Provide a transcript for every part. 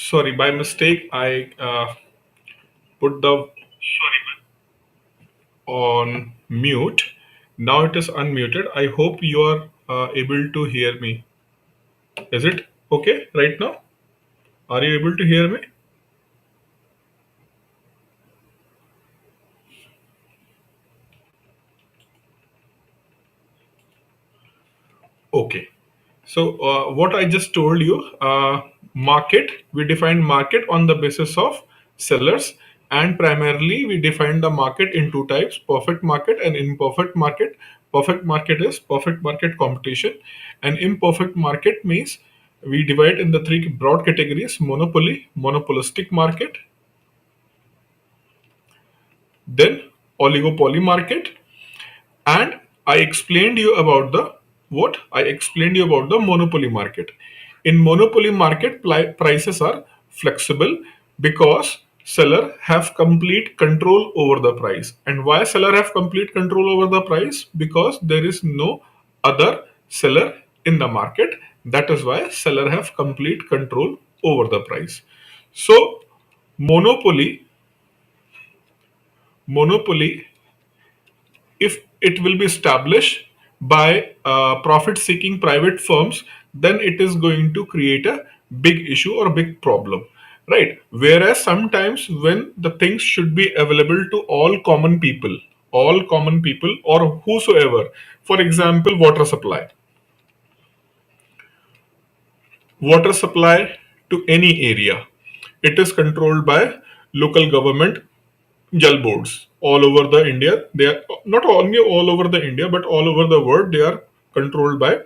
Sorry, by mistake I put the on mute. Now it is unmuted. I hope you are able to hear me. Is it okay right now? Are you able to hear me? Okay. So what I just told you, market, we defined market on the basis of sellers, and primarily we defined the market in two types: perfect market and imperfect market. Perfect market is perfect market competition, and imperfect market means we divide in the three broad categories: monopoly, monopolistic market, then oligopoly market, and I explained you about the what I explained you about the monopoly market. In monopoly market, prices are flexible because seller have complete control over the price. And why seller have complete control over the price? Because there is no other seller in the market. That is why seller have complete control over the price. So monopoly monopoly, if it will be established by profit seeking private firms, then it is going to create a big issue or big problem, right? Whereas sometimes when the things should be available to all common people or whosoever, for example, water supply to any area, it is controlled by local government gel boards all over the India. They are not only all over the India, but all over the world. They are controlled by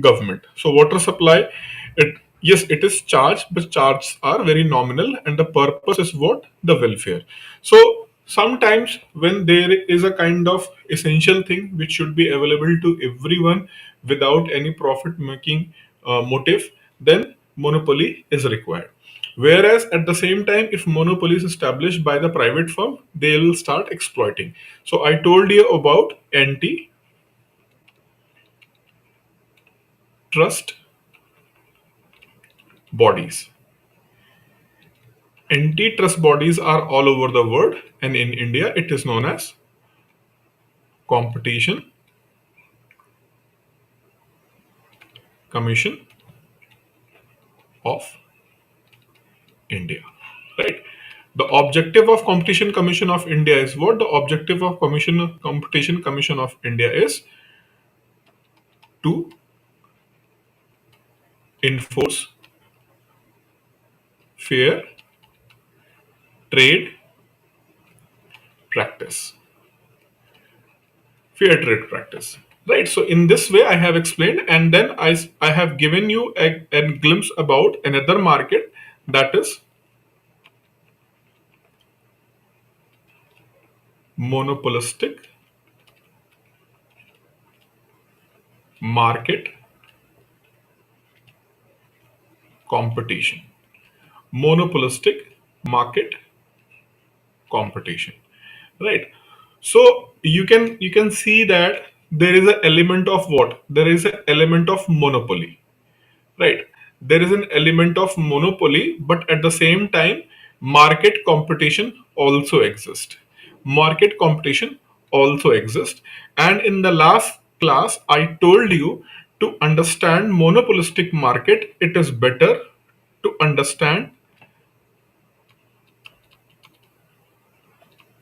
government. So water supply, it yes, it is charged, but charges are very nominal, and the purpose is what? The welfare. So sometimes when there is a kind of essential thing which should be available to everyone without any profit making motive, then monopoly is required. Whereas at the same time, if monopoly is established by the private firm, they will start exploiting. So I told you about antitrust bodies. Antitrust bodies are all over the world, and in India, it is known as Competition Commission of India. Right? The objective of Competition Commission of India is what? The objective of Competition Commission of India is to enforce fair trade practice. Fair trade practice. Right. So in this way, I have explained, and then I have given you a glimpse about another market, that is monopolistic market competition. Monopolistic market competition. Right. So you can see that there is an element of what? There is an element of monopoly, right? There is an element of monopoly, but at the same time market competition also exists. Market competition also exists. And in the last class I told you, to understand monopolistic market, it is better to understand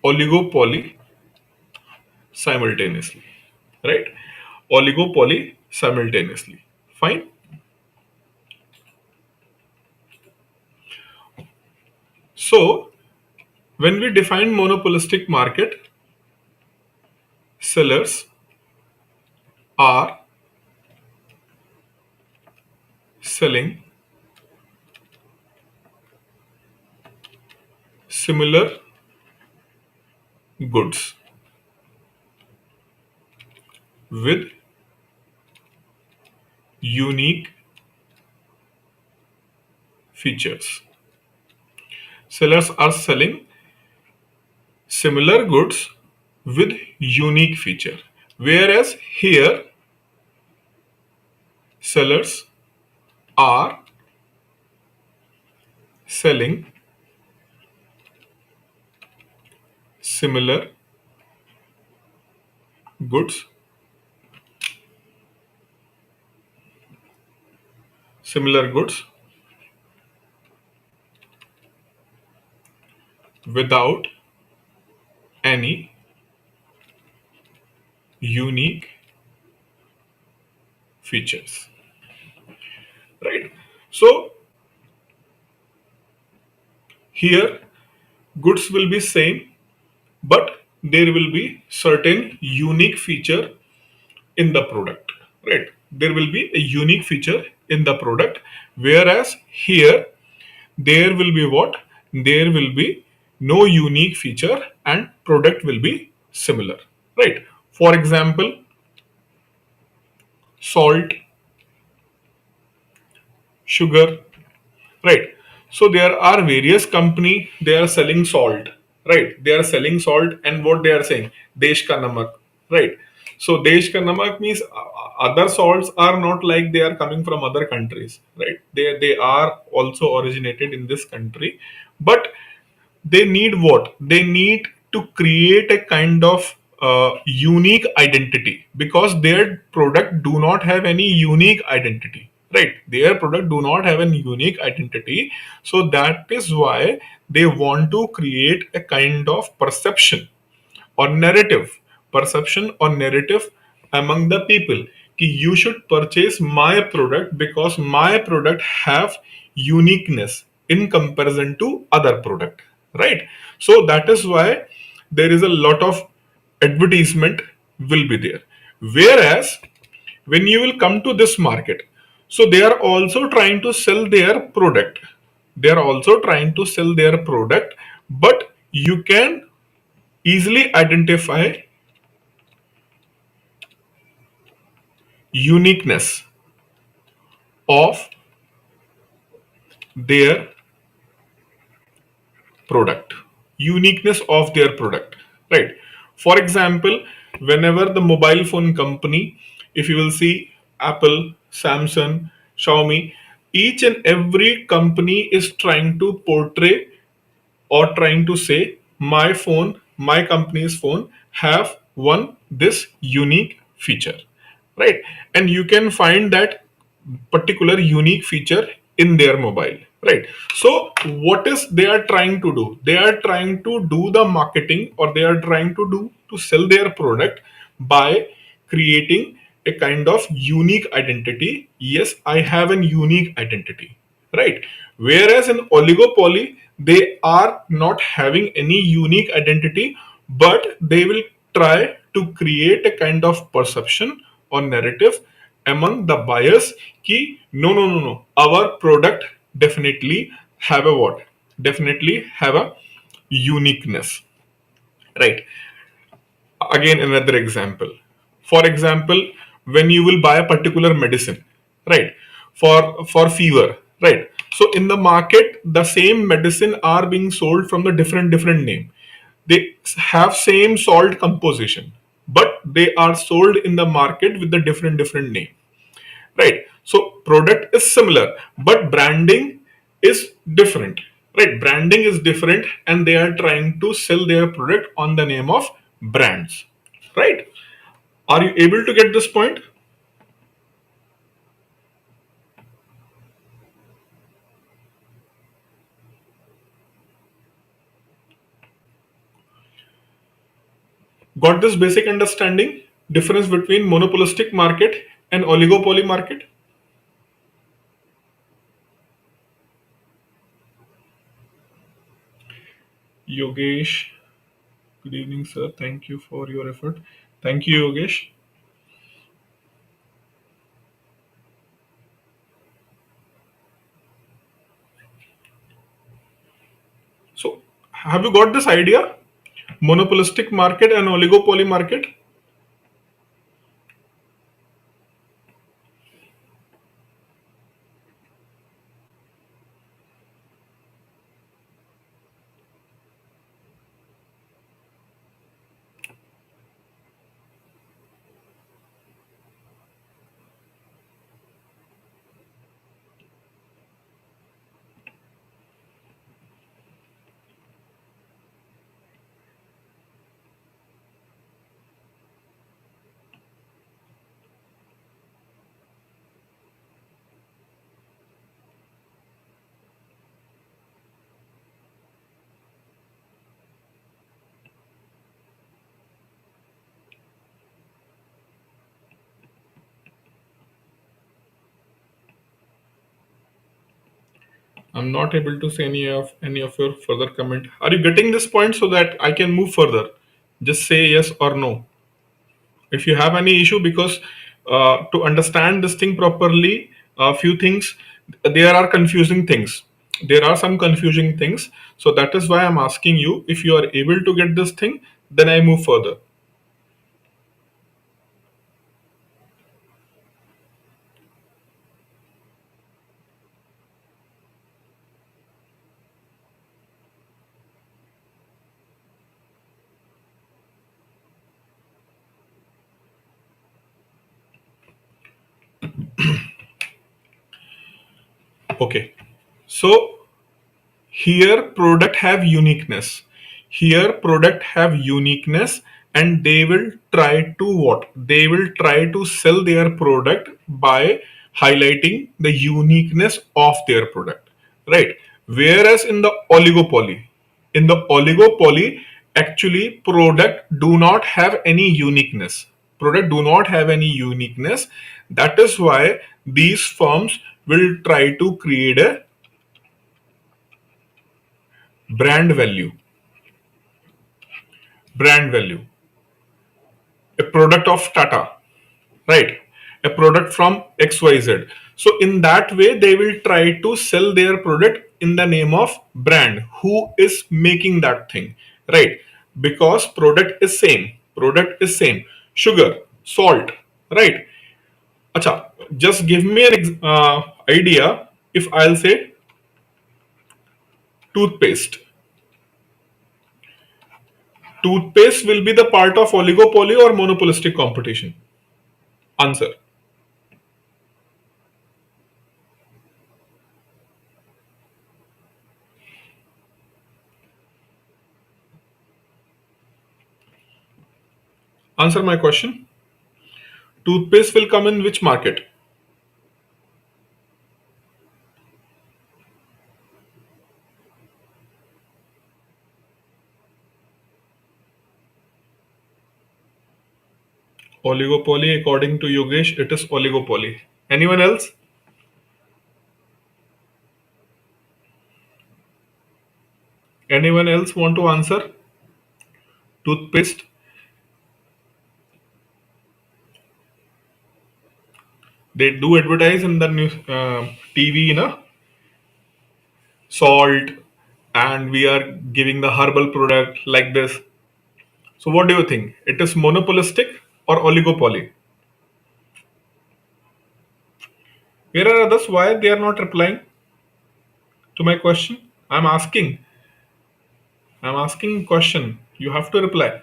oligopoly simultaneously, right? Oligopoly simultaneously. Fine. So when we define monopolistic market, sellers are selling similar goods with unique features. Sellers are selling similar goods with unique feature. Whereas here sellers are selling similar goods, similar goods without any unique features, right? So here goods will be same, but there will be certain unique feature in the product, right? There will be a unique feature in the product, whereas here there will be what? There will be no unique feature and product will be similar, right? For example, salt, sugar, right? So there are various company, they are selling salt, right? They are selling salt, and what they are saying, desh ka namak, right? So desh ka namak means other salts are not like they are coming from other countries, right? They are also originated in this country, but they need what? They need to create a kind of unique identity, because their product do not have any unique identity, right? Their product do not have any unique identity. So that is why they want to create a kind of or narrative perception or narrative among the people, कि you should purchase my product because my product have uniqueness in comparison to other product, right? So that is why there is a lot of advertisement will be there. Whereas when you will come to this market, so they are also trying to sell their product, they are also trying to sell their product, but you can easily identify uniqueness of their product, uniqueness of their product, right? For example, whenever the mobile phone company, if you will see Apple, Samsung, Xiaomi, each and every company is trying to portray or trying to say my phone, my company's phone have one this unique feature, right? And you can find that particular unique feature in their mobile, right? So what is they are trying to do? They are trying to do the marketing, or they are trying to do to sell their product by creating a kind of unique identity. Yes, I have an unique identity, right? Whereas in oligopoly, they are not having any unique identity, but they will try to create a kind of perception or narrative among the buyers कि no, no, no, no, our product definitely have a what? Definitely have a uniqueness, right? Again, another example. For example, when you will buy a particular medicine, right? For fever, right? So in the market, the same medicine are being sold from the different name. They have same salt composition, but they are sold in the market with the different name, right? So product is similar, but branding is different, right? Branding is different, and they are trying to sell their product on the name of brands, right? Are you able to get this point? Got this basic understanding? Difference between monopolistic market and oligopoly market? Yogesh, good evening, sir. Thank you for your effort. Thank you, Yogesh. So, have you got this idea? Monopolistic market and oligopoly market? I'm not able to see any of your further comment. Are you getting this point so that I can move further? Just say yes or no. If you have any issue, because to understand this thing properly, a few things, there are confusing things. There are some confusing things. So that is why I'm asking you, if you are able to get this thing, then I move further. Okay. So here product have uniqueness. Here product have uniqueness, and they will try to what? They will try to sell their product by highlighting the uniqueness of their product, right? Whereas in the oligopoly, actually product do not have any uniqueness. Product do not have any uniqueness. That is why these firms will try to create a brand value. Brand value, a product of Tata, right? A product from XYZ. So in that way they will try to sell their product in the name of brand. Who is making that thing, right? Because product is same, sugar, salt, right? Acha, just give me an idea. If I'll say toothpaste, toothpaste will be the part of oligopoly or monopolistic competition? Answer. Answer my question. Toothpaste will come in which market? Oligopoly, according to Yogesh, it is oligopoly. Anyone else? Anyone else want to answer? Toothpaste. They do advertise in the news, TV, salt, and we are giving the herbal product like this. So, what do you think? It is monopolistic or oligopoly? Where are others? Why they are not replying to my question? I'm asking. I'm asking question. You have to reply.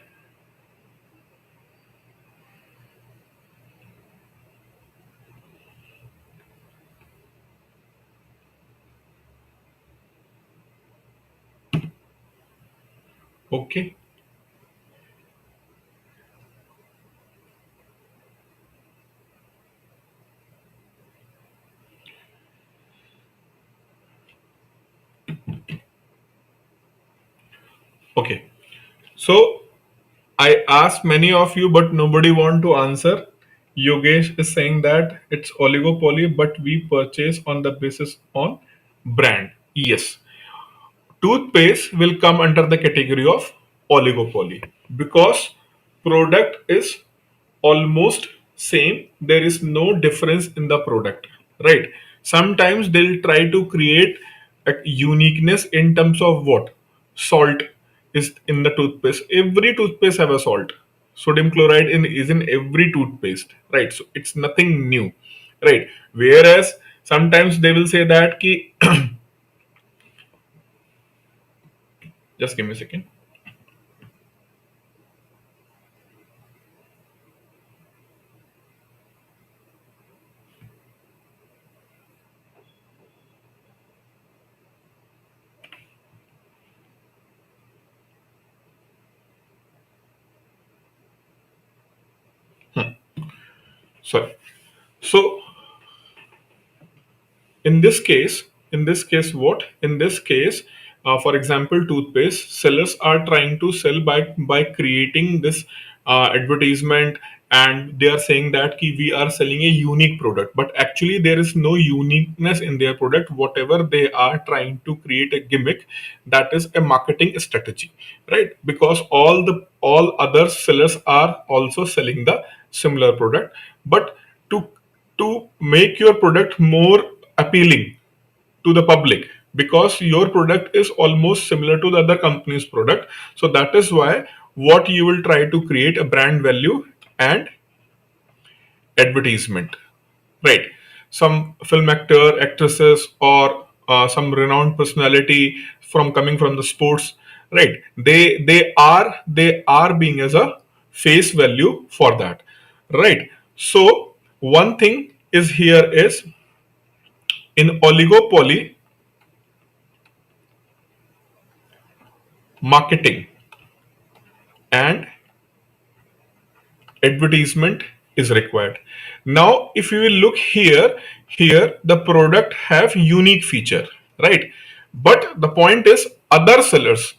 Okay. Okay. So I asked many of you, but nobody want to answer. Yogesh is saying that it's oligopoly, but we purchase on the basis on brand. Yes, toothpaste will come under the category of oligopoly because product is almost same. There is no difference in the product, right? Sometimes they'll try to create a uniqueness in terms of what? Salt is in the toothpaste. Every toothpaste have a salt. Sodium chloride is in every toothpaste, right? So it's nothing new, right? Whereas sometimes they will say that ki just give me a second. Sorry. So in this case what? In this case, for example, toothpaste sellers are trying to sell by creating this advertisement and they are saying that we are selling a unique product, but actually there is no uniqueness in their product. Whatever they are trying to create a gimmick, that is a marketing strategy, right? Because all other sellers are also selling the similar product, but to make your product more appealing to the public, because your product is almost similar to the other company's product, so that is why what you will try to create a brand value and advertisement, right? Some film actor, actresses, or some renowned personality from coming from the sports, right? They are being as a face value for that, right? So one thing is here is in oligopoly marketing and advertisement is required. Now if you will look here, the product have unique feature, right? But the point is other sellers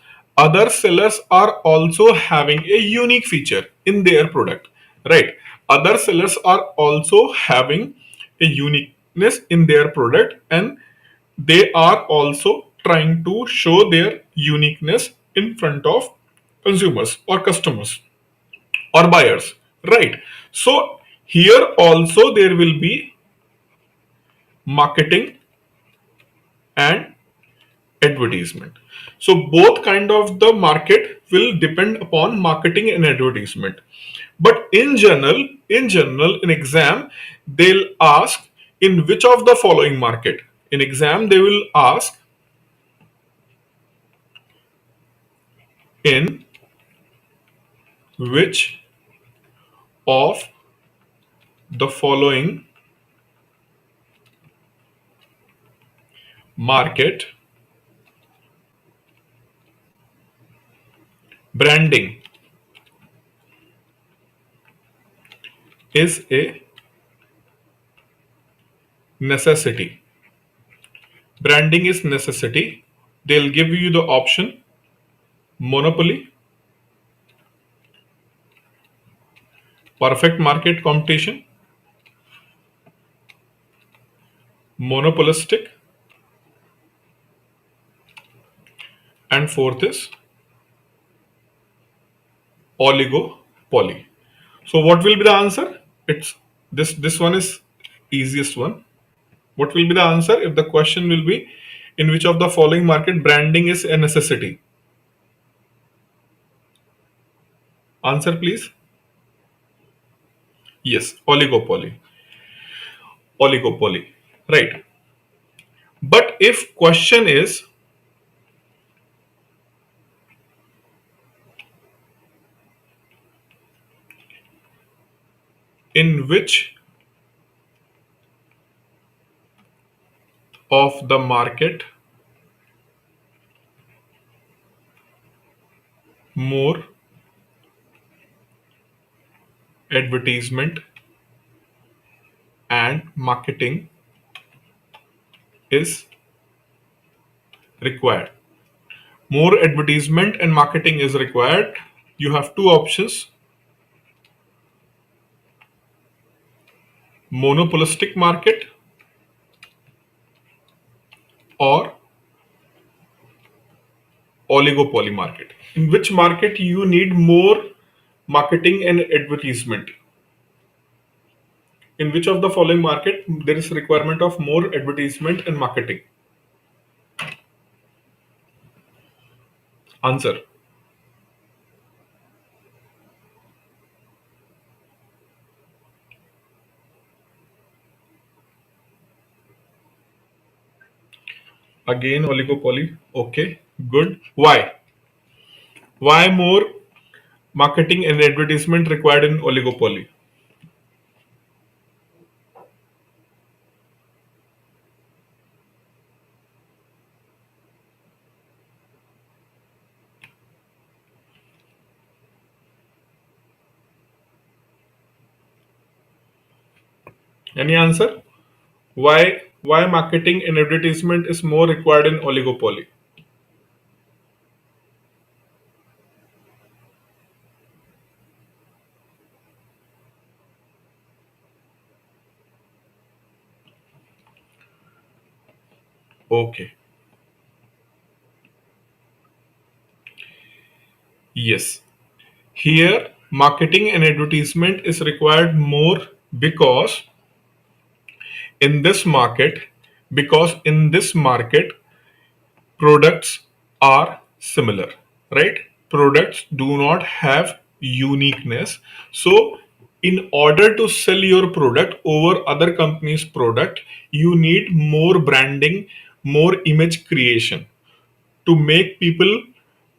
are also having a unique feature in their product, right? Other sellers are also having a uniqueness in their product, and they are also trying to show their uniqueness in front of consumers or customers or buyers, right? So here also there will be marketing and advertisement. So both kind of the market will depend upon marketing and advertisement. But in exam they'll ask in which of the following market. In exam they will ask in which of the following market branding is a necessity. Branding is necessity. They'll give you the option monopoly, perfect market competition, monopolistic, and fourth is oligopoly. So what will be the answer? It's this one is easiest one. What will be the answer if the question will be in which of the following market branding is a necessity? Answer please. Yes, oligopoly. Oligopoly. Right. But if question is in which of the market more advertisement and marketing is required. More advertisement and marketing is required. You have two options: monopolistic market or oligopoly market. In which market you need more marketing and advertisement? In which of the following market there is requirement of more advertisement and marketing? Answer. Again oligopoly. Okay, good. Why? Why more marketing and advertisement required in oligopoly? Any answer? Why marketing and advertisement is more required in oligopoly? Okay. Yes. Here, marketing and advertisement is required more because in this market, because in this market, products are similar, right? Products do not have uniqueness. So, in order to sell your product over other companies' product, you need more branding, more image creation to make people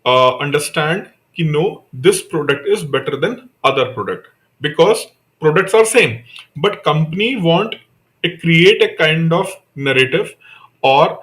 understand कि no, this product is better than other product, because products are same, but company want to create a kind of narrative or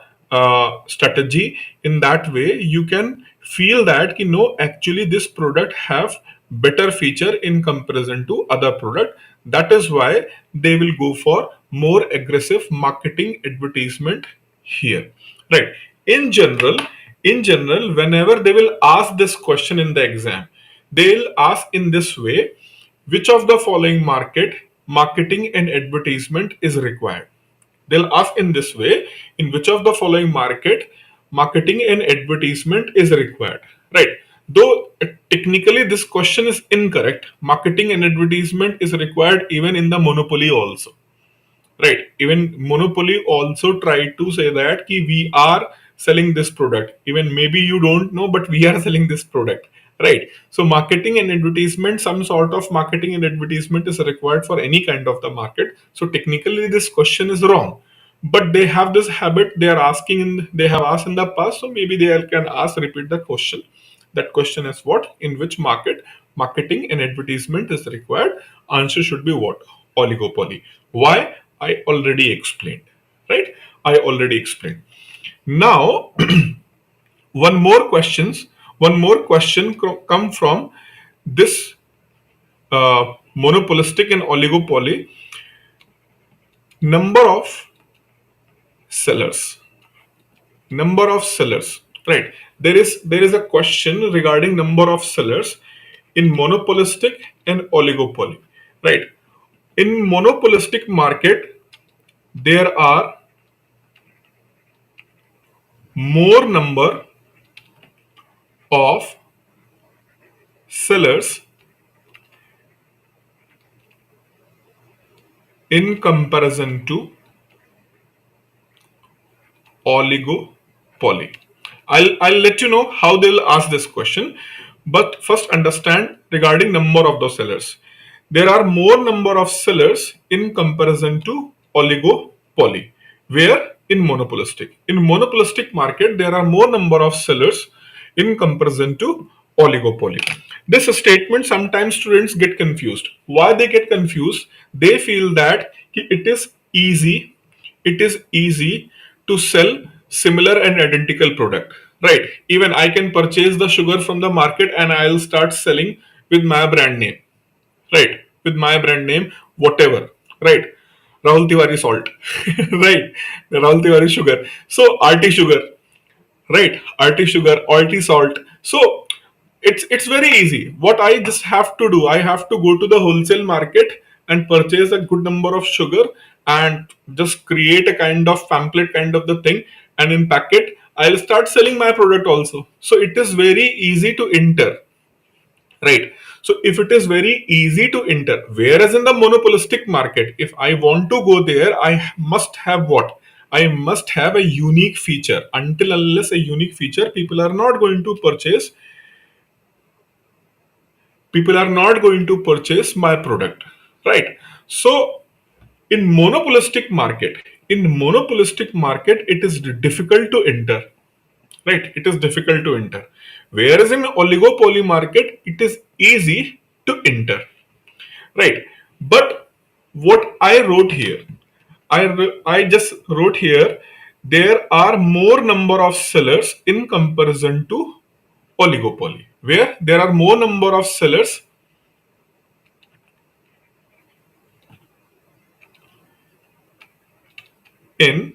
strategy. In that way you can feel that कि no, actually this product have better feature in comparison to other product. That is why they will go for more aggressive marketing advertisement here, right? In general in general whenever they will ask this question in the exam, they'll ask in this way: which of the following marketing and advertisement is required? They'll ask in this way: in which of the following marketing and advertisement is required, right? Though technically this question is incorrect. Marketing and advertisement is required even in the monopoly also, right? Even monopoly also tried to say that ki we are selling this product, even maybe you don't know, but we are selling this product, right? So marketing and advertisement, some sort of marketing and advertisement is required for any kind of the market. So technically this question is wrong, but they have this habit, they are asking they have asked in the past, so maybe they can ask, repeat the question. That question is what? In which market marketing and advertisement is required? Answer should be what? Oligopoly. Why? I already explained. Right? I already explained. Now, one more questions. One more question come from this monopolistic and oligopoly. Number of sellers. Number of sellers. Right? There is a question regarding number of sellers in monopolistic and oligopoly. Right? In monopolistic market, there are more number of sellers in comparison to oligopoly. I'll let you know how they'll ask this question, but first understand regarding number of those sellers. There are more number of sellers in comparison to oligopoly. Where? In monopolistic. In monopolistic market, there are more number of sellers in comparison to oligopoly. This statement sometimes students get confused. Why they get confused? They feel that it is easy to sell similar and identical product, right? Even I can purchase the sugar from the market and I'll start selling with my brand name, right? With my brand name, whatever, right? Rahul Tiwari salt, right? Rahul Tiwari sugar, so RT sugar, right? RT sugar, RT salt. So it's very easy. What I just have to do, I have to go to the wholesale market and purchase a good number of sugar and just create a kind of pamphlet kind of the thing, and in packet I'll start selling my product also. So it is very easy to enter, right? So if it is very easy to enter, whereas in the monopolistic market, if I want to go there, I must have what? I must have a unique feature. Until unless a unique feature, people are not going to purchase my product, right? So in monopolistic market it is difficult to enter, right? It is difficult to enter, whereas in oligopoly market it is easy to enter, right? But what I wrote here, I just wrote here, there are more number of sellers in comparison to oligopoly, where there are more number of sellers in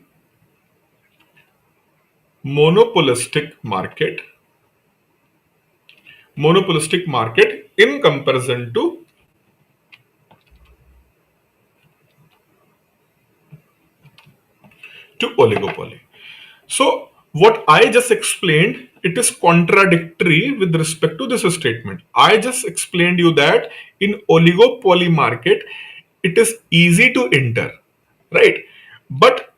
monopolistic market in comparison to oligopoly. So what I just explained, it is contradictory with respect to this statement. I just explained you that in oligopoly market, it is easy to enter, right? But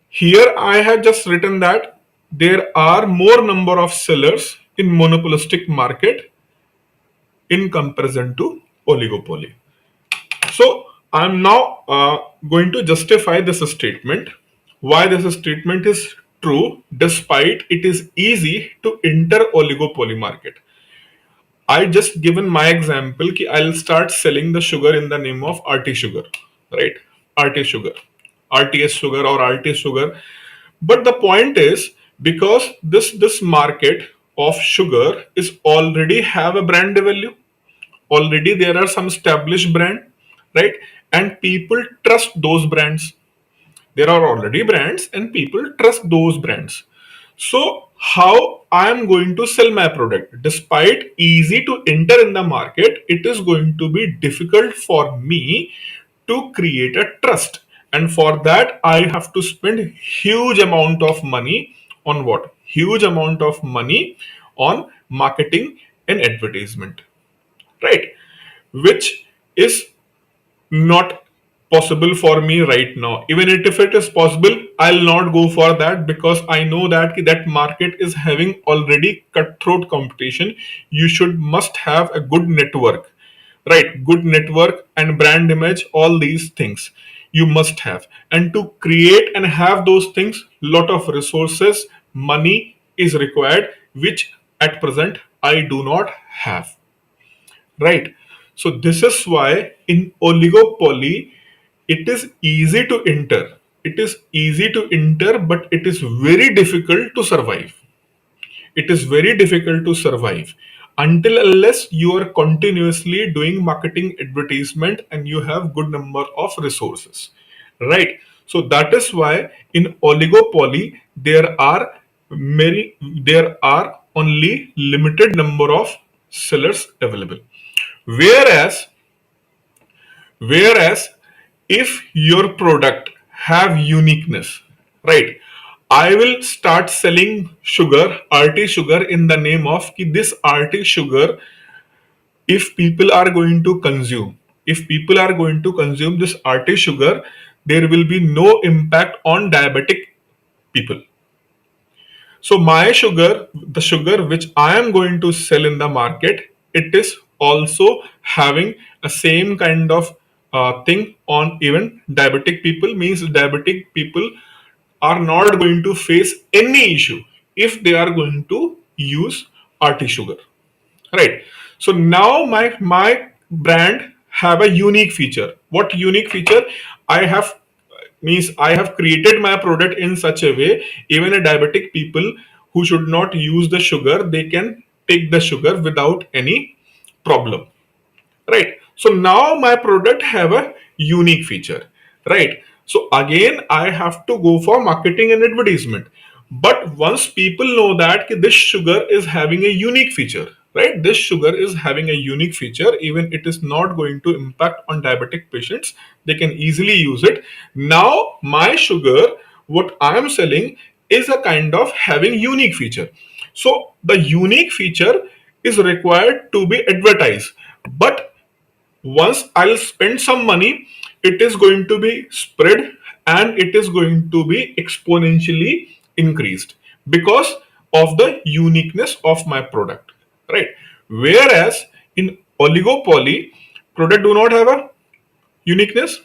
here I have just written that there are more number of sellers in monopolistic market in comparison to oligopoly. So I'm now going to justify this statement. Why this statement is true despite it is easy to enter oligopoly market. I just given my example ki I'll start selling the sugar in the name of RT sugar, right? RT sugar, RTS sugar or RT sugar. But the point is because this market of sugar is already have a brand value, already there are some established brand, right? And people trust those brands. There are already brands and people trust those brands. So how I am going to sell my product despite easy to enter in the market, it is going to be difficult for me to create a trust, and for that I have to spend huge amount of money on what? Huge amount of money on marketing and advertisement, right? Which is not possible for me right now. Even if it is possible, I'll not go for that because I know that that market is having already cutthroat competition. You should must have a good network, right? Good network and brand image, all these things you must have. And to create and have those things, lot of resources, money is required, which at present I do not have, right? So this is why in oligopoly it is easy to enter, it is easy to enter, but it is very difficult to survive. It is very difficult to survive until unless you are continuously doing marketing advertisement and you have good number of resources, right? So that is why in oligopoly there are only limited number of sellers available. Whereas whereas if your product have uniqueness, right? I will start selling sugar, RT sugar, in the name of ki this RT sugar, if people are going to consume, if people are going to consume this RT sugar, there will be no impact on diabetic people. So my sugar, the sugar which I am going to sell in the market, it is also having a same kind of thing on even diabetic people. Means diabetic people are not going to face any issue if they are going to use RT sugar, right? So now my brand have a unique feature. What unique feature? I have means I have created my product in such a way even a diabetic people who should not use the sugar, they can take the sugar without any problem, right? So now my product have a unique feature, right? So again I have to go for marketing and advertisement. But once people know that this sugar is having a unique feature, right? This sugar is having a unique feature, even it is not going to impact on diabetic patients, they can easily use it. Now my sugar, what I am selling, is a kind of having unique feature. So the unique feature is required to be advertised. But once I'll spend some money, it is going to be spread and it is going to be exponentially increased because of the uniqueness of my product, right? Whereas in oligopoly, product do not have a uniqueness,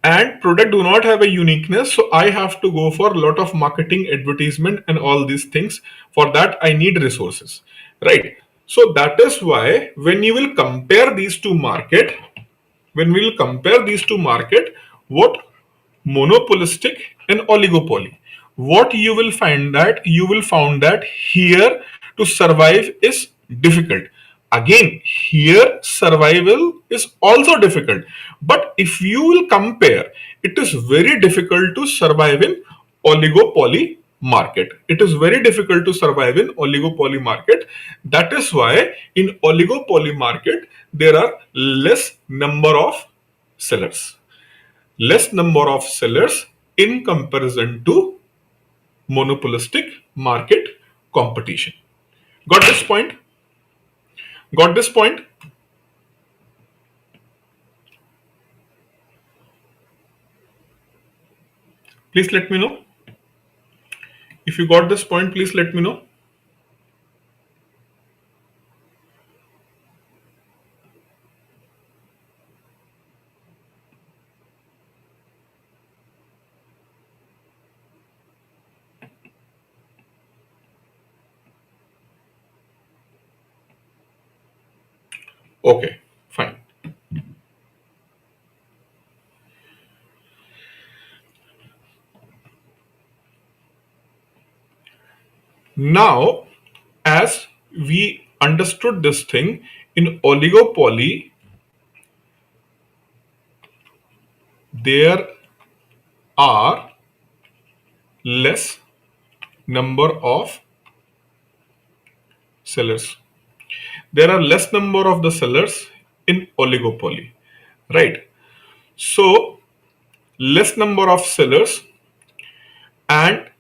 and product do not have a uniqueness, so I have to go for a lot of marketing, advertisement and all these things. For that I need resources, right? So that is why when you will compare these two market, when we will compare these two market, what monopolistic and oligopoly, what you will find that you will found that here to survive is difficult. Again, here survival is also difficult. But if you will compare, it is very difficult to survive in oligopoly market. It is very difficult to survive in oligopoly market. That is why in oligopoly market there are less number of sellers, less number of sellers in comparison to monopolistic market competition. Got this point? Got this point? Please let me know. If you got this point, please let me know. Okay, fine. Now, as we understood this thing, in oligopoly, there are less number of sellers. There are less number of the sellers in oligopoly, right? So, less number of sellers, and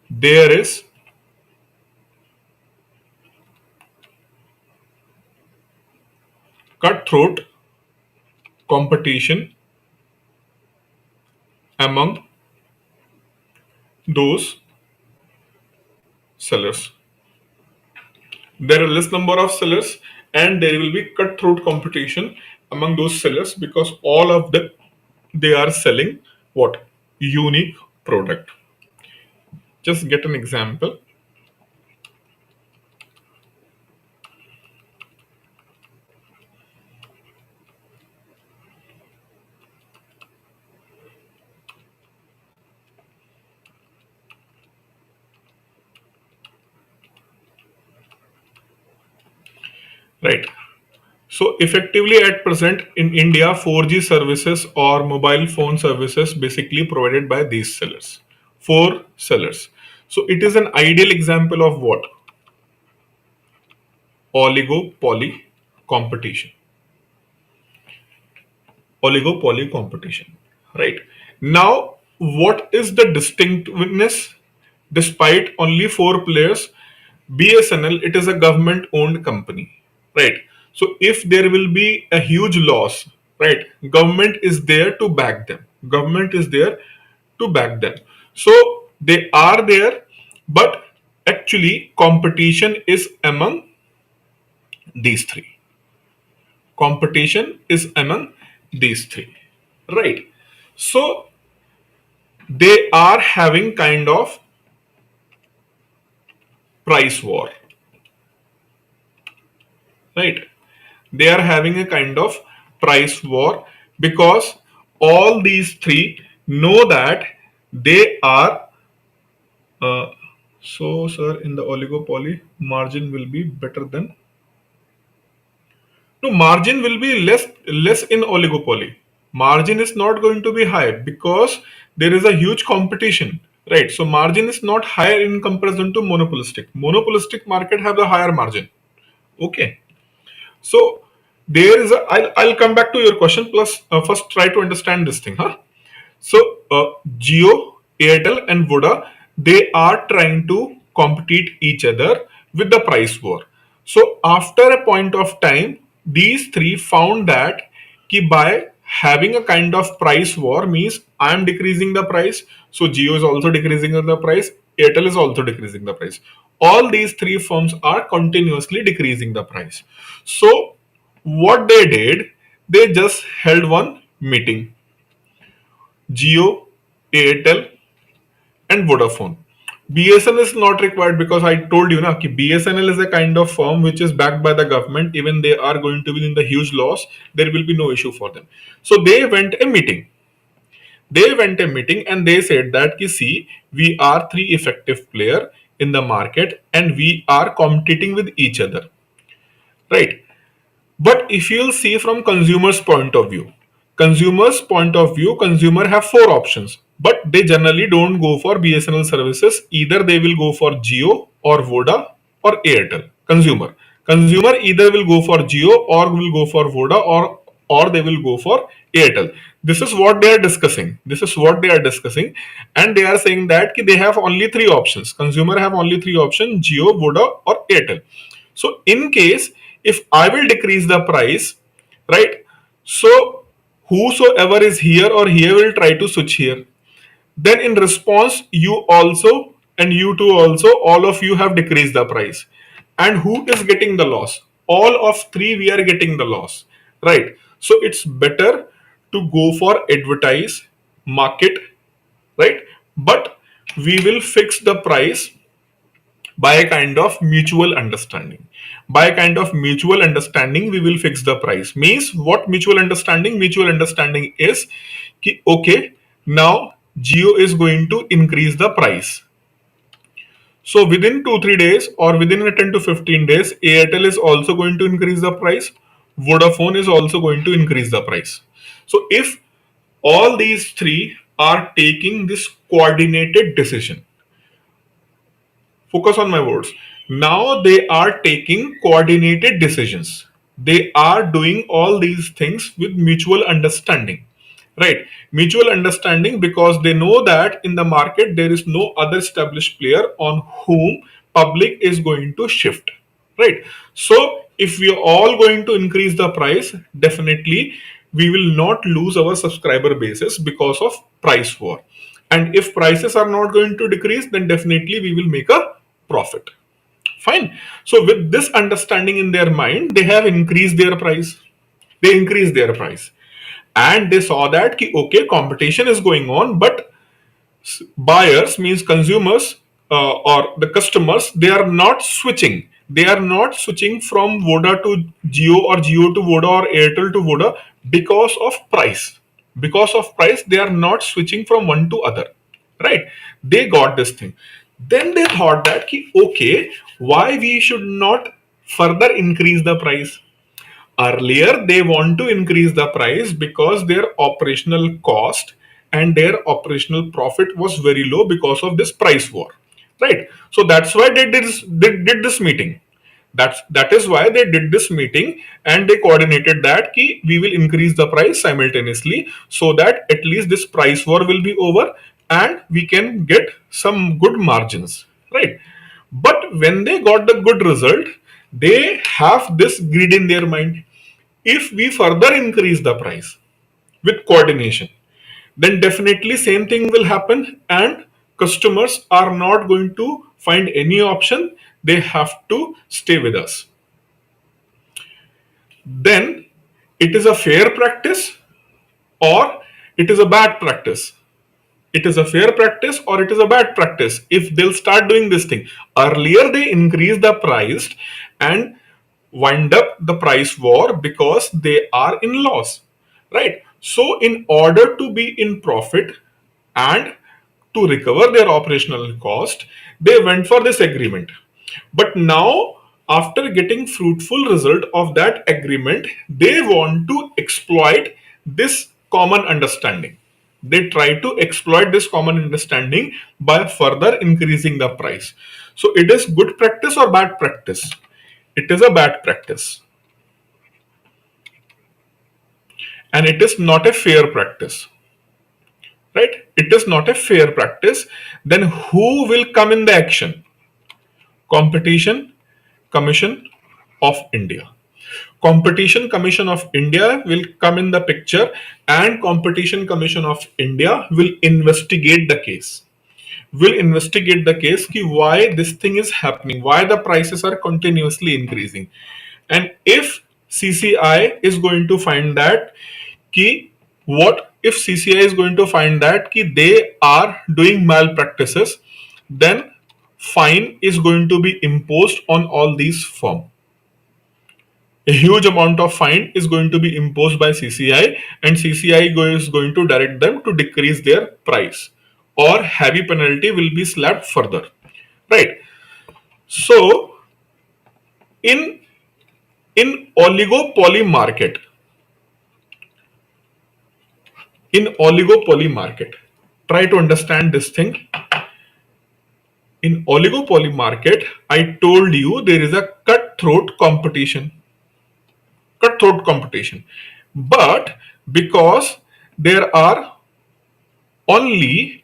there is cutthroat competition among those sellers. There are less number of sellers and there will be cutthroat competition among those sellers because all of them, they are selling what? Unique product. Just get an example. Right. So effectively at present in India, 4G services or mobile phone services basically provided by these sellers. Four sellers. So it is an ideal example of what? Oligopoly competition. Oligopoly competition. Right. Now, what is the distinctiveness? Despite only four players, BSNL, it is a government owned company, right? So if there will be a huge loss, right, government is there to back them. Government is there to back them. So they are there, but actually competition is among these three. Competition is among these three, right? So they are having kind of price war, right? They are having a kind of price war because all these three know that they are so sir, in the oligopoly margin will be better than, no, margin will be less in oligopoly. Margin is not going to be high because there is a huge competition, right? So margin is not higher in comparison to monopolistic market have a higher margin. Okay. So there is a. I'll come back to your question. Plus, first try to understand this thing, huh? So Jio, Airtel, and Voda, they are trying to compete each other with the price war. So after a point of time, these three found that ki by having a kind of price war means I am decreasing the price, so Jio is also decreasing the price, Airtel is also decreasing the price. All these three firms are continuously decreasing the price. So what they did, they just held one meeting. Jio, Airtel, and Vodafone. BSNL is not required because I told you na, ki BSNL is a kind of firm which is backed by the government. Even they are going to be in the huge loss, there will be no issue for them. So they went a meeting. They went a meeting and they said that ki see, we are three effective player in the market and we are competing with each other, right? But if you'll see from consumers point of view, consumer have four options, but they generally don't go for BSNL services. Either they will go for Jio or Voda or Airtel. Consumer either will go for Jio or will go for Voda or or they will go for Airtel. This is what they are discussing. And they are saying that they have only three options. Consumer have only three options: Jio, Voda, or Airtel. So in case if I will decrease the price, right? So whosoever is here or here will try to switch here. Then in response, you also and you too also, all of you have decreased the price. And who is getting the loss? All of three we are getting the loss, right? So it's better to go for advertise, market, right? But we will fix the price by a kind of mutual understanding. By a kind of mutual understanding, we will fix the price. Means what mutual understanding? Mutual understanding is ki, okay, now Geo is going to increase the price. So within 2-3 days or within 10 to 15 days, Airtel is also going to increase the price. Vodafone is also going to increase the price. So if all these three are taking this coordinated decision, focus on my words. Now they are taking coordinated decisions. They are doing all these things with mutual understanding, right? Mutual understanding, because they know that in the market there is no other established player on whom public is going to shift, right? So if we are all going to increase the price, definitely we will not lose our subscriber bases because of price war. And if prices are not going to decrease, then definitely we will make a profit. Fine. So with this understanding in their mind, they have increased their price. They increased their price. And they saw that okay, competition is going on, but buyers, means consumers, or the customers, they are not switching. They are not switching from Voda to Geo or Geo to Voda or Airtel to Voda because of price. Because of price, they are not switching from one to other, right? They got this thing. Then they thought that okay, why we should not further increase the price? Earlier, they want to increase the price because their operational cost and their operational profit was very low because of this price war, right? So that's why did this meeting. That is why they did this meeting, and they coordinated that we will increase the price simultaneously, so that at least this price war will be over and we can get some good margins, right? But when they got the good result, they have this greed in their mind. If we further increase the price with coordination, then definitely same thing will happen, and customers are not going to find any option. They have to stay with us. Then it is a fair practice or it is a bad practice. It is a fair practice or it is a bad practice if they'll start doing this thing. Earlier they increased the price and wind up the price war because they are in loss, right? So in order to be in profit and to recover their operational cost, they went for this agreement. But now, after getting fruitful result of that agreement, they want to exploit this common understanding. They try to exploit this common understanding by further increasing the price. So it is good practice or bad practice? It is a bad practice. And it is not a fair practice, right? It is not a fair practice. Then who will come in the action? Competition Commission of India. Competition Commission of India will come in the picture, and Competition Commission of India will investigate the case. Will investigate the case ki why this thing is happening, why the prices are continuously increasing. And if CCI is going to find that ki what if CCI is going to find that ki they are doing malpractices, then fine is going to be imposed on all these firms. A huge amount of fine is going to be imposed by CCI, and CCI is going to direct them to decrease their price, or heavy penalty will be slapped further, right? So in oligopoly market, try to understand this thing. In oligopoly market, I told you there is a cutthroat competition. But because there are only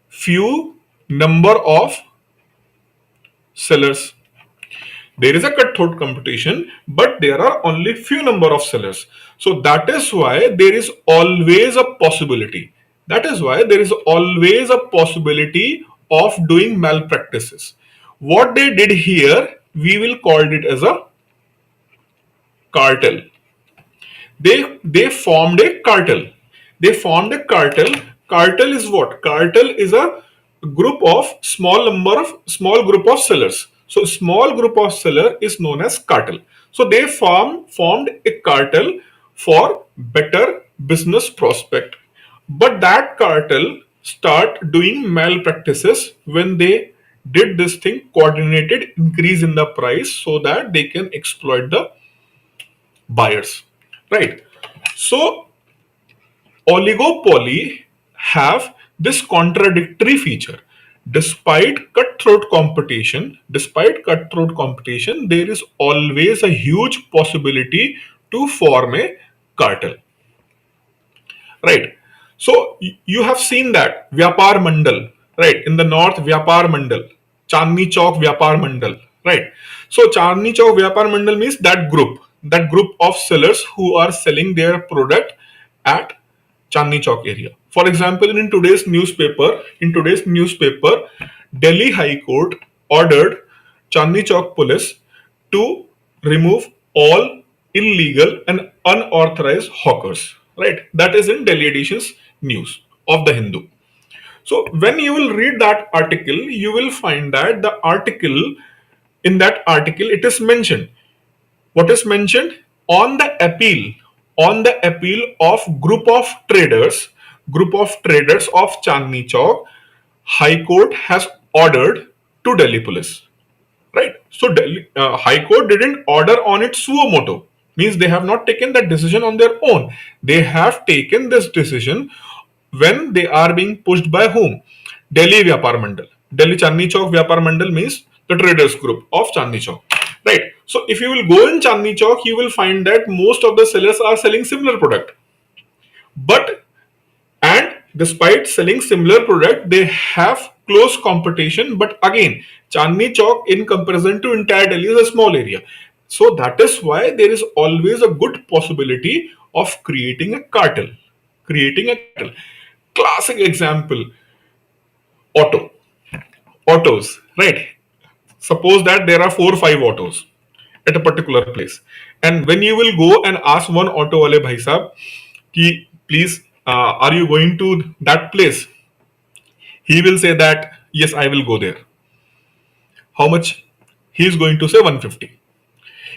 few number of sellers, there is a cutthroat competition, but there are only few number of sellers. So that is why there is always a possibility. That is why there is always a possibility of doing malpractices. What they did here, we will call it as a cartel. They formed a cartel. They formed a cartel. Cartel is what? Cartel is a group of small group of sellers. So small group of seller is known as cartel. So they formed a cartel for better business prospect. But that cartel start doing malpractices when they did this thing, coordinated increase in the price so that they can exploit the buyers, right? So oligopoly have this contradictory feature. Despite cutthroat competition, there is always a huge possibility to form a cartel, right? So you have seen that Vyapar Mandal, right? In the north, Vyapar Mandal, Chandni Chowk Vyapar Mandal, right? So Chandni Chowk Vyapar Mandal means that group of sellers who are selling their product at Chandni Chowk area. For example, in today's newspaper, Delhi High Court ordered Chandni Chowk police to remove all illegal and unauthorized hawkers. Right? That is in Delhi edition's news of the Hindu. So when you will read that article, you will find that in that article it is mentioned. What is mentioned? On the appeal of group of traders of Chandni Chowk, High Court has ordered to Delhi police. Right? So Delhi High Court didn't order on its suo motu. Means they have not taken that decision on their own. They have taken this decision when they are being pushed by whom? Delhi Vyapar Mandal. Delhi Chandni Chowk Vyapar Mandal means the traders group of Chandni Chowk. Right. So if you will go in Chandni Chowk, you will find that most of the sellers are selling similar product. But and despite selling similar product, they have close competition. But again, Chandni Chowk in comparison to entire Delhi is a small area. So that is why there is always a good possibility of creating a cartel. Creating a cartel. Classic example, auto. Autos, right? Suppose that there are 4 or 5 autos at a particular place, and when you will go and ask one auto wale bhai sahab ki please are you going to that place, he will say that yes, I will go there. How much? He is going to say 150.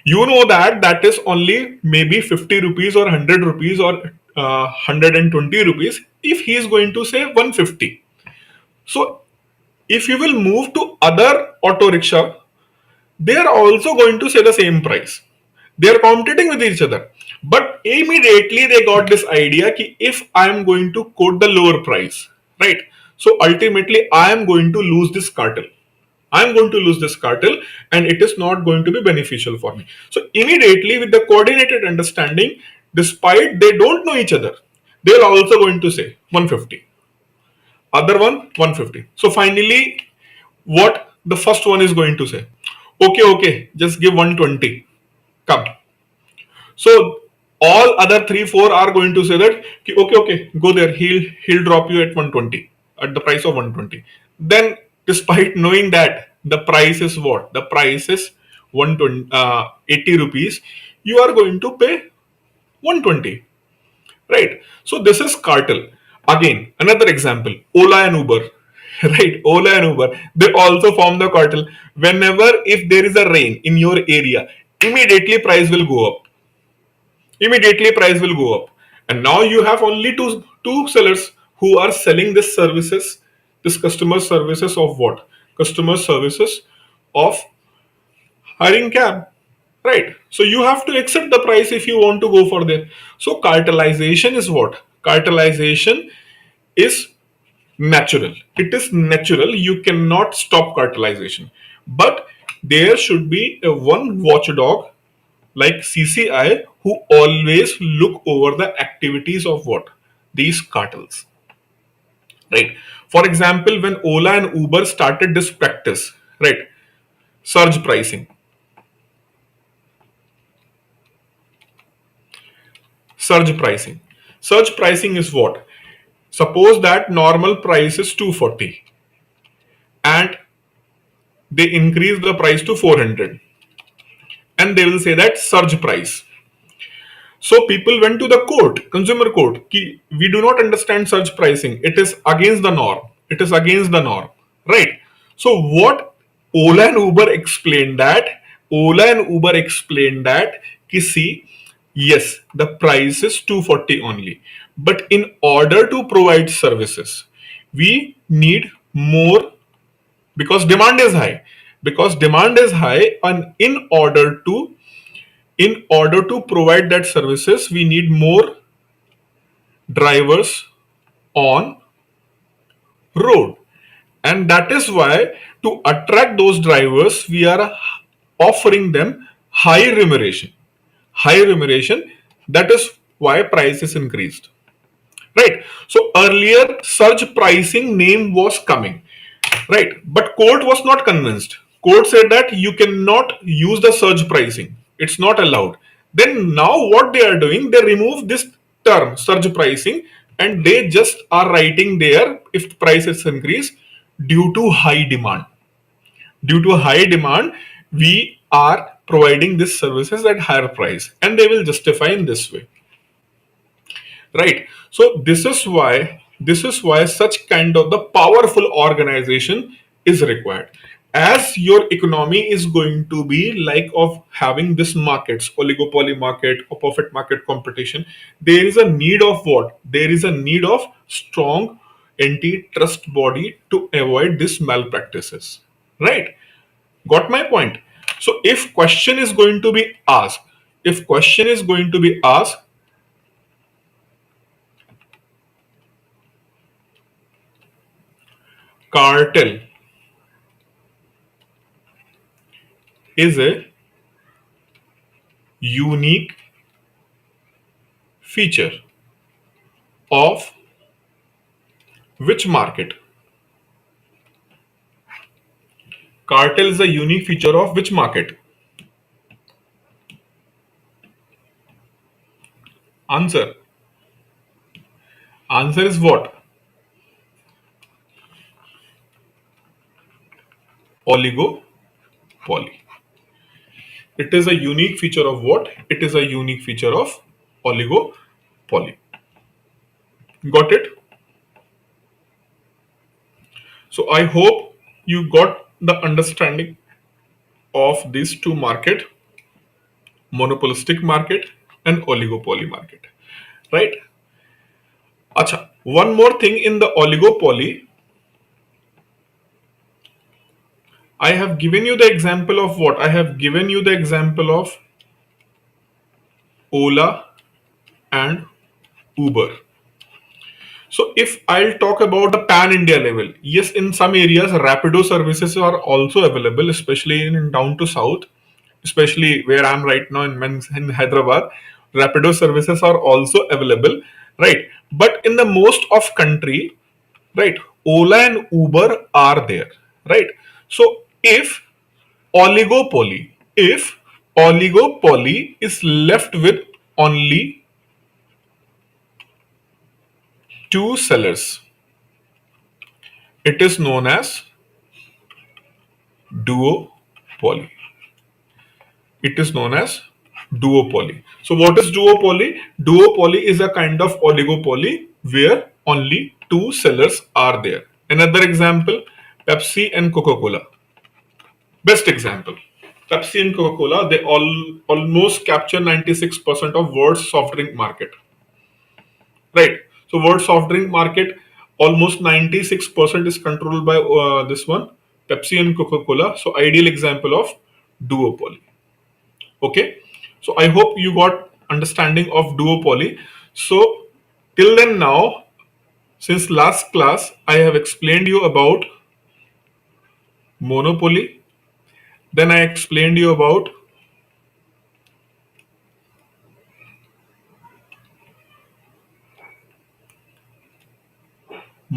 You know that that is only maybe 50 rupees or 100 rupees or 120 rupees if he is going to say 150. So if you will move to other auto rickshaw, they are also going to say the same price. They are competing with each other. But immediately they got this idea that if I am going to quote the lower price, right? So ultimately I am going to lose this cartel. I am going to lose this cartel and it is not going to be beneficial for me. So immediately with the coordinated understanding, despite they don't know each other, they are also going to say 150. Other one 150. So finally, what the first one is going to say? Okay, just give 120. Come. So all other 3 4 are going to say that okay, go there. He'll drop you at 120 at the price of 120. Then, despite knowing that the price is what? The price is 120 80 rupees. You are going to pay 120, right? So this is cartel. Again, another example: Ola and Uber. Right, Ola and Uber, they also form the cartel. Whenever if there is a rain in your area, immediately price will go up. Immediately price will go up, and now you have only two sellers who are selling this services, this customer services of what? Customer services of hiring cab, right? So you have to accept the price if you want to go for that. So cartelization is what? Cartelization is natural. It is natural. You cannot stop cartelization, but there should be a one watchdog like CCI, who always look over the activities of what? These cartels. Right. For example, when Ola and Uber started this practice, right? Surge pricing. Surge pricing. Surge pricing is what? Suppose that normal price is 240 and they increase the price to 400 and they will say that surge price. So people went to the court, consumer court. We do not understand surge pricing. It is against the norm. It is against the norm, right? So what Ola and Uber explained that कि see, yes, the price is 240 only, but in order to provide services, we need more because demand is high. Because demand is high, and in order to provide that services, we need more drivers on road, and that is why to attract those drivers we are offering them high remuneration. That is why price is increased, right? So earlier surge pricing name was coming, right? But court was not convinced. Court said that you cannot use the surge pricing. It's not allowed. Then now what they are doing, they remove this term surge pricing and they just are writing there if price is increased due to high demand. Due to high demand, we are providing these services at higher price and they will justify in this way, right? So this is why such kind of the powerful organization is required. As your economy is going to be like of having this markets, oligopoly market or perfect market competition, there is a need of what? There is a need of strong antitrust body to avoid this malpractices, right? Got my point? So if question is going to be asked, cartel is a unique feature of which market? Cartel is a unique feature of which market? Answer. Answer is what? Oligopoly. It is a unique feature of what? It is a unique feature of oligopoly. Got it? So I hope you got the understanding of these two market, monopolistic market and oligopoly market. Right? Acha, one more thing in the oligopoly, I have given you the example of what? I have given you the example of Ola and Uber. So if I'll talk about the pan India level, yes, in some areas Rapido services are also available, especially in down to south, especially where I'm right now in Hyderabad. Rapido services are also available, right? But in the most of country, right, Ola and Uber are there, right? So if oligopoly is left with only two sellers, it is known as duopoly. It is known as duopoly. So what is duopoly? Duopoly is a kind of oligopoly where only two sellers are there. Another example, Pepsi and Coca-Cola. Best example. Pepsi and Coca-Cola, they almost capture 96% of world's soft drink market. Right. So world soft drink market, almost 96% is controlled by this one, Pepsi and Coca-Cola. So ideal example of duopoly. Okay. So I hope you got understanding of duopoly. So till then now, since last class, I have explained you about monopoly. Then I explained you about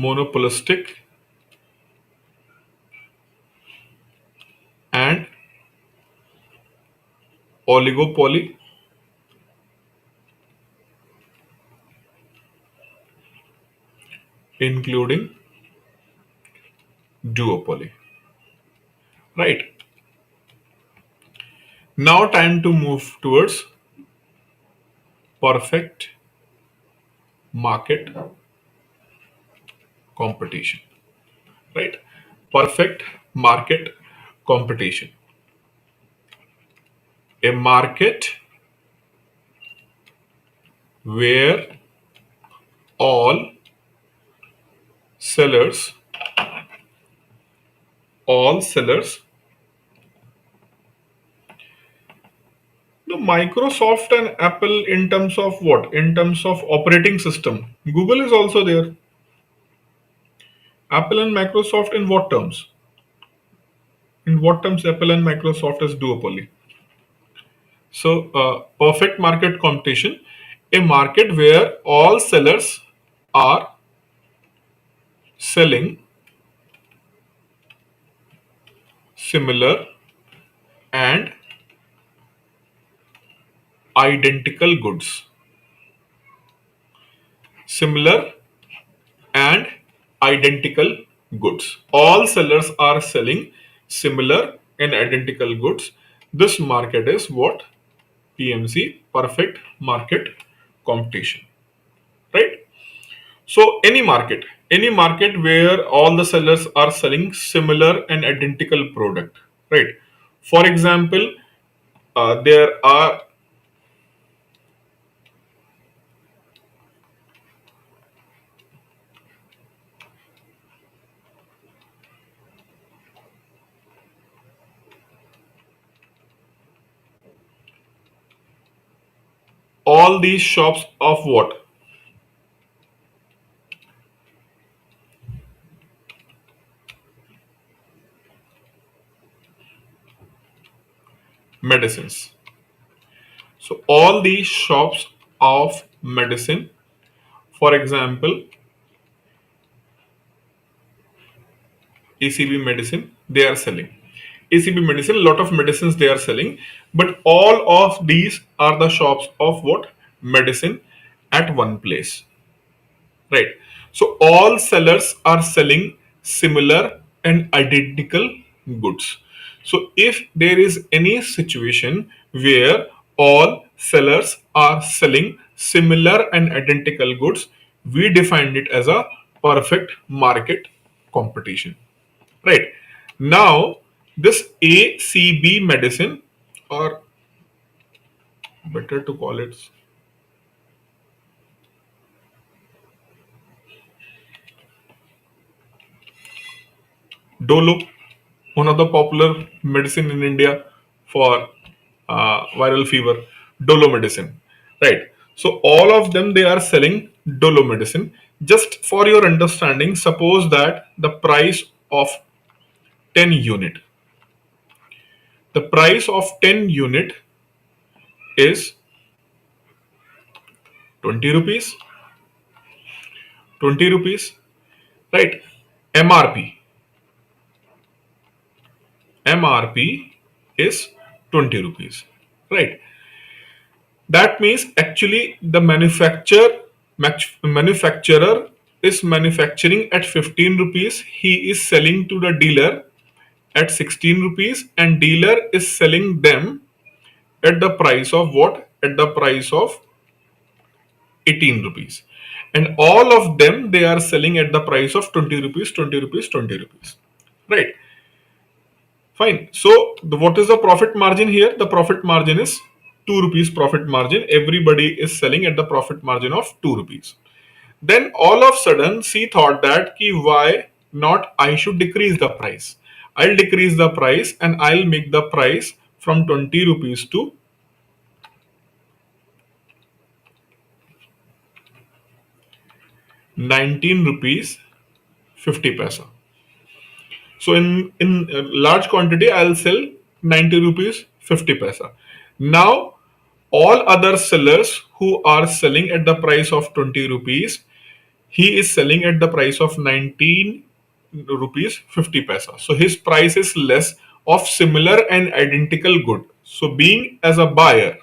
monopolistic, and oligopoly, including duopoly. Right. Now time to move towards perfect market competition. Right. Perfect market competition. A market where all sellers all sellers the Microsoft and Apple, in terms of what? In terms of operating system. Google is also there. Apple and Microsoft, in what terms? In what terms Apple and Microsoft is duopoly? So, perfect market competition, a market where all sellers are selling similar and identical goods. Similar and identical goods. All sellers are selling similar and identical goods. This market is what? PMC, perfect market competition. Right? So any market where all the sellers are selling similar and identical product. Right? For example, there are all these shops of what? Medicines. So all these shops of medicine, for example, ACB medicine, they are selling. ACB medicine, a lot of medicines they are selling, but all of these are the shops of what? Medicine at one place. Right. So all sellers are selling similar and identical goods. So if there is any situation where all sellers are selling similar and identical goods, we defined it as a perfect market competition. Right. Now this ACB medicine, or better to call it Dolo, one of the popular medicine in India for viral fever, Dolo medicine, right? So all of them they are selling Dolo medicine. Just for your understanding, suppose that the price of 10 unit, the price of 10 unit is 20 rupees, 20 rupees, right? MRP, MRP is 20 rupees, right? That means actually the manufacturer is manufacturing at 15 rupees. He is selling to the dealer at 16 rupees, and dealer is selling them at the price of what? At the price of 18 rupees. And all of them they are selling at the price of 20 rupees, 20 rupees, 20 rupees. Right. Fine. So what is the profit margin here? The profit margin is 2 rupees profit margin. Everybody is selling at the profit margin of 2 rupees. Then all of a sudden she thought that why not I should decrease the price. I'll decrease the price and I'll make the price from 20 rupees to 19 rupees 50 paisa. So in large quantity, I'll sell 90 rupees 50 paisa. Now, all other sellers who are selling at the price of 20 rupees, he is selling at the price of 19 rupees 50 paisa. So his price is less of similar and identical good. So being as a buyer,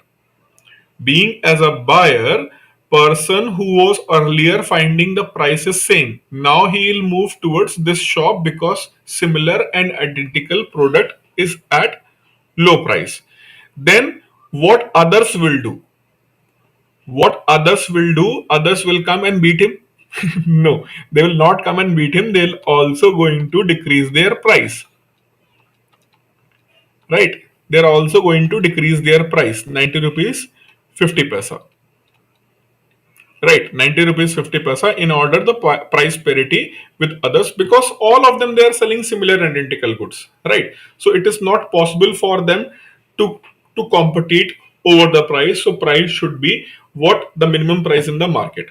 person who was earlier finding the prices same, now he will move towards this shop because similar and identical product is at low price. Then what others will do? What others will do? Others will come and beat him. No, they will not come and beat him. They'll also going to decrease their price, right? They're also going to decrease their price, 90 rupees 50 paisa. Right, 90 rupees 50 paisa in order the price parity with others, because all of them they are selling similar identical goods, right? So it is not possible for them to compete over the price. So price should be what the minimum price in the market.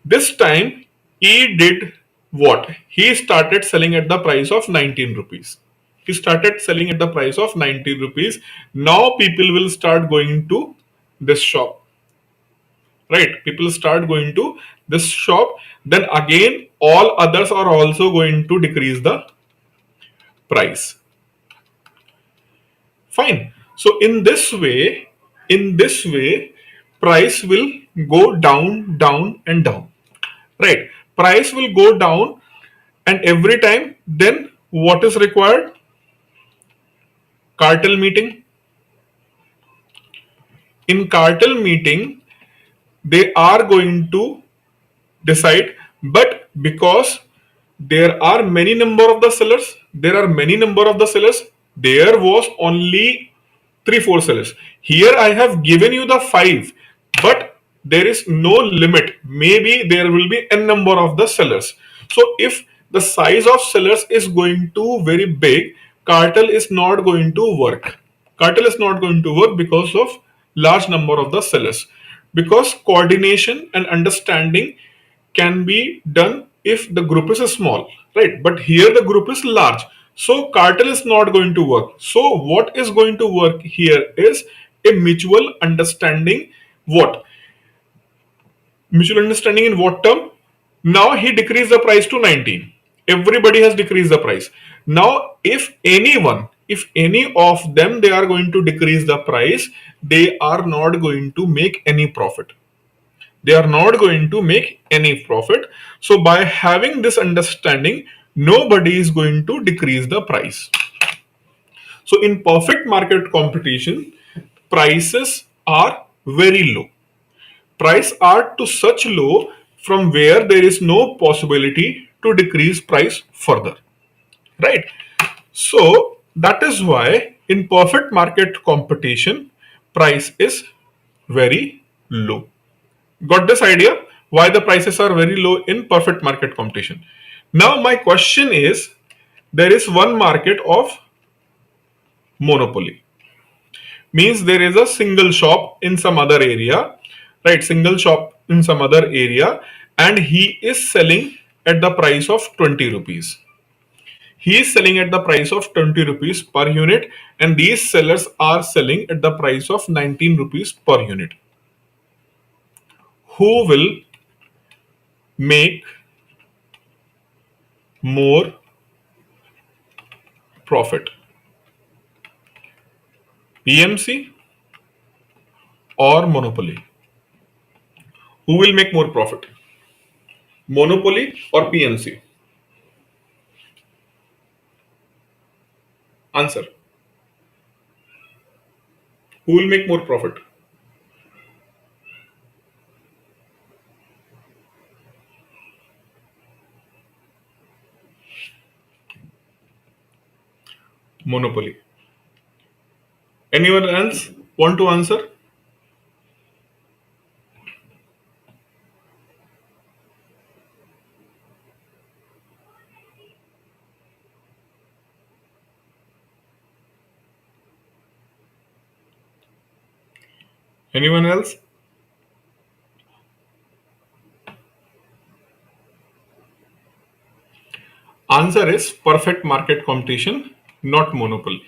This time he did what? He started selling at the price of 19 rupees. He started selling at the price of 19 rupees. Now people will start going to this shop, right? People start going to this shop. Then again all others are also going to decrease the price. Fine. So in this way price will go down, down and down, right? Price will go down, and every time then what is required? Cartel meeting. In cartel meeting they are going to decide, but because there are many number of the sellers, there was only 3 4 sellers. Here I have given you the 5, but there is no limit. Maybe there will be n number of the sellers. So if the size of sellers is going to very big, cartel is not going to work. Cartel is not going to work because of large number of the sellers, because coordination and understanding can be done if the group is small, right? But here the group is large, so cartel is not going to work. So what is going to work here is a mutual understanding. What? Mutual understanding in what term? Now he decreased the price to 19. Everybody has decreased the price. Now if any of them they are going to decrease the price, they are not going to make any profit. They are not going to make any profit. So by having this understanding, nobody is going to decrease the price. So in perfect market competition, prices are very low. Price are to such low from where there is no possibility to decrease price further, right? So that is why in perfect market competition, price is very low. Got this idea why the prices are very low in perfect market competition? Now my question is, there is one market of monopoly. Means there is a single shop in some other area, right? Single shop in some other area, and he is selling at the price of 20 rupees. He is selling at the price of 20 rupees per unit, and these sellers are selling at the price of 19 rupees per unit. Who will make more profit? PMC or Monopoly? Who will make more profit? Monopoly or PMC? Answer. Who will make more profit? Monopoly. Anyone else want to answer? Anyone else? Answer is perfect market competition, not monopoly.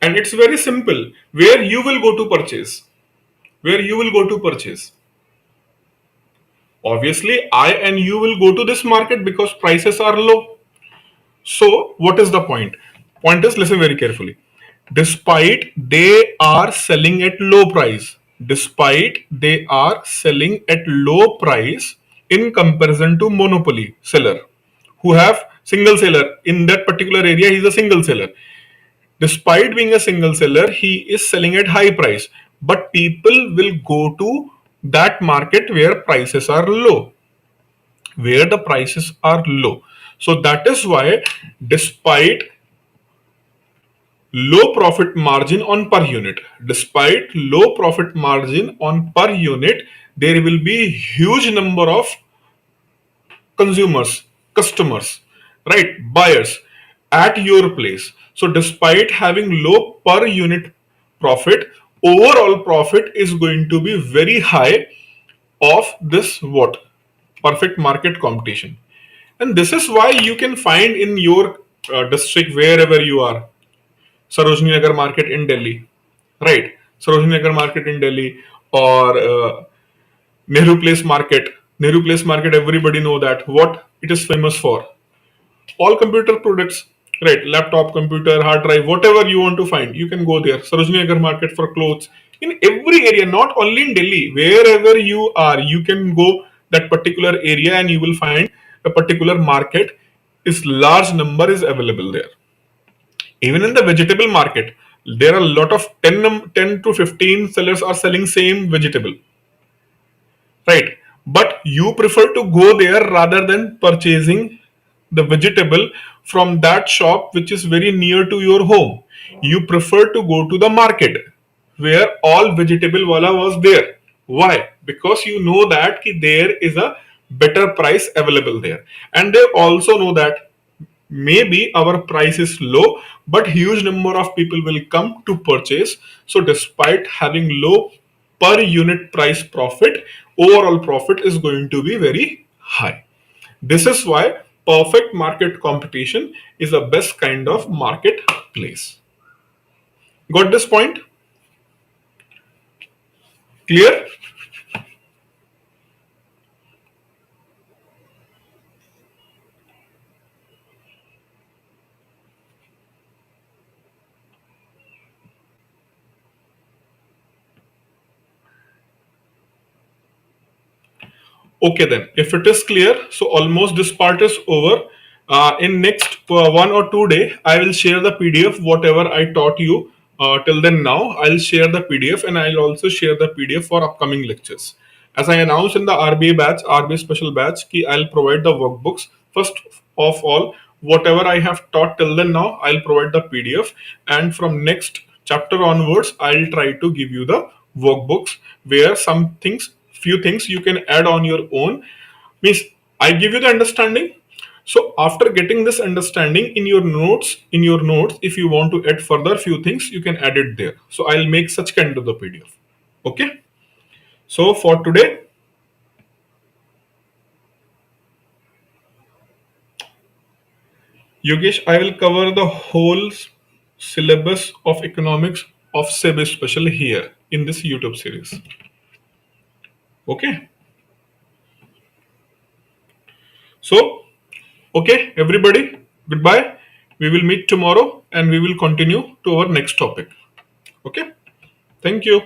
And it's very simple. Where you will go to purchase? Where you will go to purchase? Obviously, I and you will go to this market because prices are low. So, what is the point? Point is, listen very carefully. Despite they are selling at low price, despite they are selling at low price in comparison to monopoly seller who have single seller in that particular area, he's a single seller. Despite being a single seller, he is selling at high price, but people will go to that market where prices are low, where the prices are low. So that is why, despite low profit margin on per unit, despite low profit margin on per unit, there will be huge number of consumers, customers, right, buyers at your place. So despite having low per unit profit, overall profit is going to be very high of this what perfect market competition. And this is why you can find in your district, wherever you are, Sarojini Nagar market in Delhi, right? Sarojini Nagar market in Delhi, or Nehru Place market. Nehru Place market, everybody know that what it is famous for. All computer products, right? Laptop, computer, hard drive, whatever you want to find, you can go there. Sarojini Nagar market for clothes. In every area, not only in Delhi, wherever you are, you can go that particular area and you will find a particular market is large number is available there. Even in the vegetable market, there are a lot of 10 to 15 sellers are selling same vegetable, right? But you prefer to go there rather than purchasing the vegetable from that shop which is very near to your home. You prefer to go to the market where all vegetable wala was there. Why? Because you know that there is a better price available there, and they also know that maybe our price is low, but huge number of people will come to purchase. So despite having low per unit price profit, overall profit is going to be very high. This is why perfect market competition is the best kind of marketplace. Got this point clear? Okay, then, if it is clear, so almost this part is over. In next 1 or 2 day, I will share the PDF whatever I taught you till then. Now I'll share the PDF, and I'll also share the PDF for upcoming lectures. As I announced in the RBI batch, RBI special batch, ki I'll provide the workbooks. First of all, whatever I have taught till then now, I'll provide the PDF, and from next chapter onwards, I'll try to give you the workbooks where some things, few things you can add on your own. Means I give you the understanding. So after getting this understanding in your notes, if you want to add further few things, you can add it there. So I'll make such kind of the PDF. Okay. So for today, Yogesh, I will cover the whole syllabus of economics of SEBI special here in this YouTube series. Okay. So, okay, everybody, goodbye. We will meet tomorrow and we will continue to our next topic. Okay. Thank you.